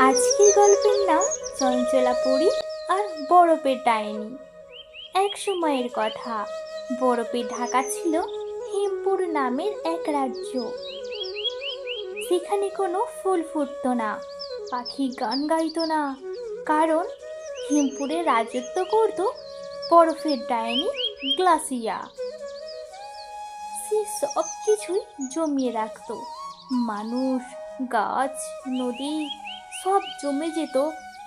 আজকের গল্পের নাম চঞ্চলা পরী আর বরফের ডাইনি। এক সময়ের কথা, বরফে ঢাকা ছিল হেমপুর নামের এক রাজ্য। সেখানে কোনো ফুল ফুটতো না, পাখি গান গাইতো না, কারণ হেমপুরে রাজত্ব করত বরফের ডাইনি গ্লাসিয়া। সে সব কিছুই জমিয়ে রাখতো। মানুষ, গাছ, নদী সব জমে যেত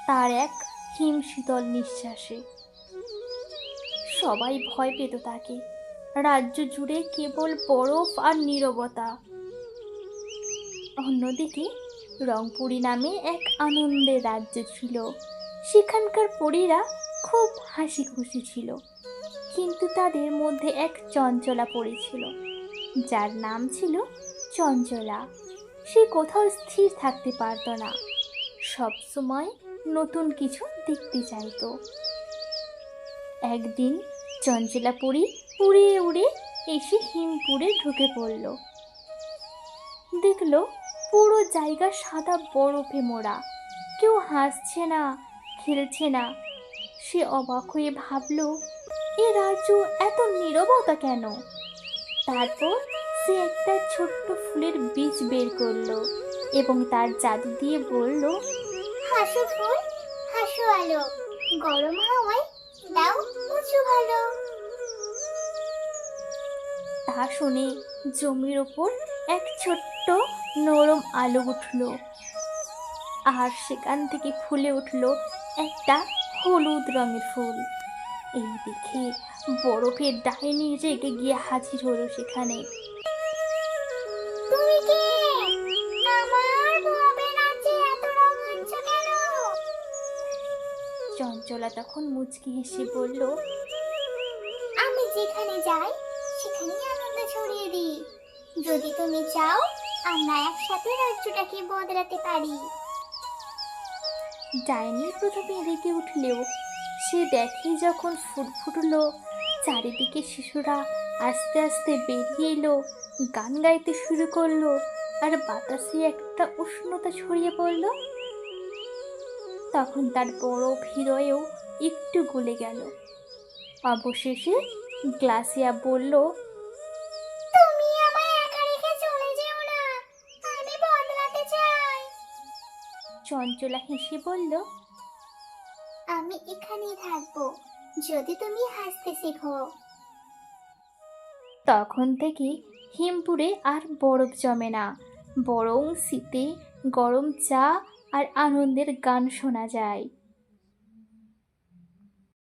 তার এক হিমশীতল নিঃশ্বাসে। সবাই ভয় পেত তাকে। রাজ্য জুড়ে কেবল বরফ আর নীরবতা। অন্যদিকে রংপুরী নামে এক আনন্দের রাজ্য ছিল। সেখানকার পরীরা খুব হাসি খুশি ছিল, কিন্তু তাদের মধ্যে এক চঞ্চলা পরী ছিল, যার নাম ছিল চঞ্চলা। সে কোথাও স্থির থাকতে পারত না, সব সময় নতুন কিছু দেখতে চাইতো। একদিন চঞ্চলা পরী উড়ে উড়ে এসে হিমপুরে ঢুকে পড়ল। দেখলো পুরো জায়গা সাদা বরফে মোড়া, কেউ হাসছে না, খেলছে না। সে অবাক হয়ে ভাবলো, এ রাজ্য এত নীরবতা কেন? তারপর সে একটা ছোট্ট ফুলের বীজ বের করলো এবং তার জাদু দিয়ে বলল, হাসো ফুল, হাসো আলো, গরম হাওয়ায় দাও উঁচু ভালো। তা শুনে জমির ওপর এক ছোট্ট নরম আলো উঠলো, আর সেখান থেকে ফুলে উঠলো একটা হলুদ রঙের ফুল। এই দেখে বরফের ডাইনি রেগে গিয়ে হাজির হলো সেখানে। তুমি কে? আমার বরফের রাজ্যে এত রং আনছো কেন? চঞ্চলা তখন মুচকি হেসে বলল, আমি যেখানে যাই সেখানেই আনন্দ ছড়িয়ে দিই। যদি তুমি চাও আমরা একসাথে রাজ্যটাকে বদলাতে পারি। ডাইনি প্রথমে রেগে উঠলেও সে দেখে যখন ফুল ফুটলো, চারিদিকে শিশুরা আস্তে আস্তে বেরিয়ে এলো, গান গাইতে শুরু করলো, আর বাতাসে একটা উষ্ণতা ছড়িয়ে পড়লো, তখন তার বরফ হৃদয়েও একটু গলে গেল। অবশেষে গ্লাসিয়া বলল, তুমি আমায় একা রেখে চলে যেও না, আমি বদলাতে চাই। চঞ্চলা হেসে বলল, আমি এখানেই থাকবো যদি তুমি হাসতে শেখো। তখন থেকে হিমপুরে আর বরফ জমে না, বরং শীতে গরম চা আর আনন্দের গান শোনা যায়।